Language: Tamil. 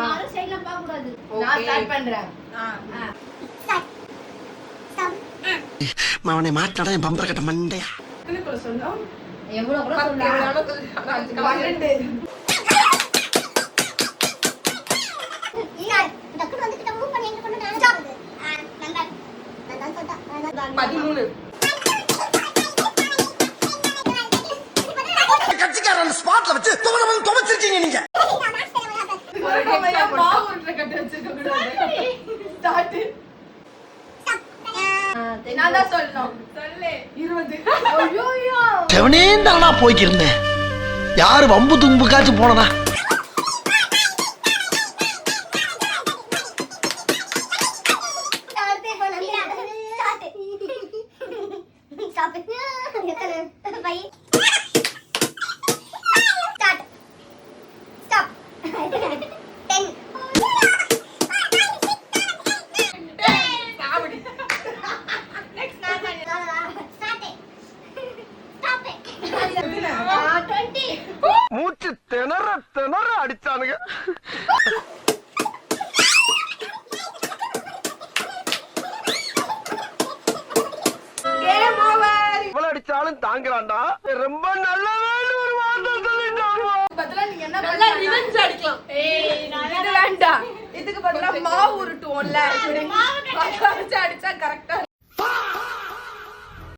நானும் ஸ்டைலா பார்க்க கூடாது. நான் ஸ்டார்ட் பண்றேன். அவனை மாட்டாடா என் பம்பர கட்ட மண்டையா. சொன்னோம் எவ்வளவு கூட சொல்லலாம். கட்சிக்காரன் ஸ்பாட்ல வச்சு துவச்சிருக்கீங்க நீங்க. நான் தான் சொல்லணும். சொல்லு 20. செவனே தானா போய்க்கிருந்தேன். யாரு வம்பு தும்புக்காச்சும் போனதா? மூச்சு திணற திணற அடிச்சானுங்க. இவ்வளவு அடிச்சாலும் தாங்குறான்டா. ரொம்ப நல்ல ஒரு வார்த்தை சொல்லிட்டாங்க. பதிலா நீங்க என்ன பண்ணலாம்? ரிவெஞ்ச் அடிக்கலாம். இது வேண்டாம். இதுக்கு பதிலா மாவு உருட்டுவோம்ல. மாவு அடிச்சா கரெக்டா